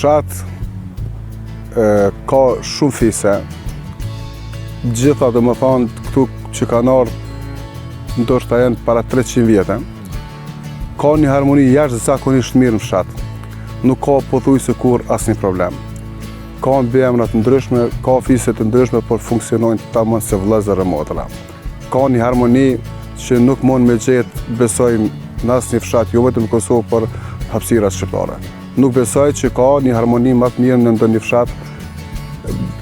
fshat ka shumë fise, gjitha dhe më thonë këtu që kanë ardhur ndoshta janë para 300 vjetë, ka një harmoni jashtëzakonisht mirë në fshat. Nuk ka pothuajse kur asnjë problem. Ka mbiemra të ndryshme, ka fise të ndryshme, por funksionojnë tamam se vëllezër e motra. Ka një harmoni që nuk mund me gjetë, besoj, në asnjë fshat, jo vetëm në Kosovë, por hapësirat shqiptare. Nuk besoj që ka një harmoni më të mirë në ndonjë fshat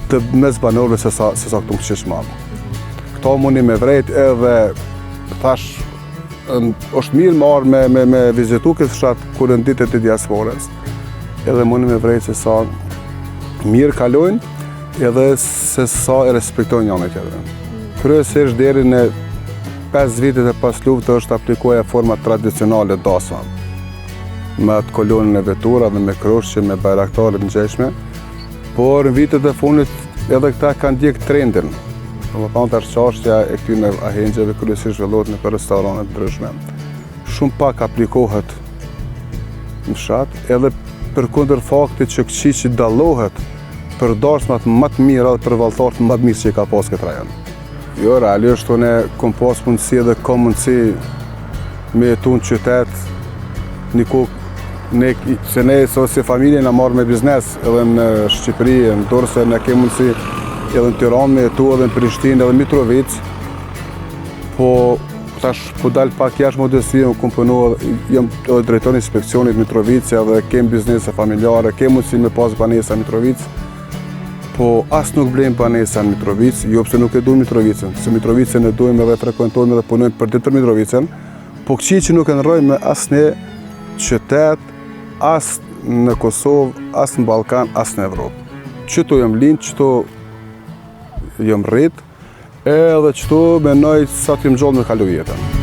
të mes banorëve se sa këtu në Qishmallë. Këto mundi me vrejt edhe thash është mirë më arë me vizitu këtë fshat kur në ditët e diasporës. Edhe mundi me vrejt se sa mirë kalojnë edhe se sa e respektojnë njëri tjetrin. Kryesisht deri në 5 vitet e pas luftës është aplikoja forma tradicionale dasma. Me atë kolonën e vetura dhe me kroshqe, me bajraktarët ngjeshme, por në vitet e fundit edhe këta kanë ndjek trendin. Domethënë tash çështja e këtyre ahengjeve kryesisht zhvillohet në restorante të ndryshme. Shumë pak aplikohet në fshat, edhe përkundër faktit që Kqiqi dallohet për darsmat më të mira dhe për vallëtarët më të mirë që i ka pas këtë rajon. Jo, realisht unë kam pas mundësi dhe kam mundësi me jetu në qytet një kohë, se ne si familje na marrë me biznes edhe në Shqipëri, në Durrës, ne kemi mundësi edhe në Tiranë me jetu, edhe në Prishtinë, edhe në Mitrovic, po tash po dal pak jashtë modestie, unë kam punuar, jam drejtori i inspeksionit Mitrovic, edhe kem biznese familjare, kem mundësi me pas banesa Mitrovic, po as nuk blejmë banesa në Mitrovic, jo pse nuk e duam Mitrovicën, se Mitrovicën e duam edhe frekuentojmë edhe punojmë për ditë për Mitrovicën, po Kqiqi nuk e ndrojmë me asnjë qytet, as në Kosovë, as në Ballkan, as në Evropë. Qëtu jam lind, qëtu jam rrit, edhe qëtu menoj sa t'jem gjallë me kalu jetën.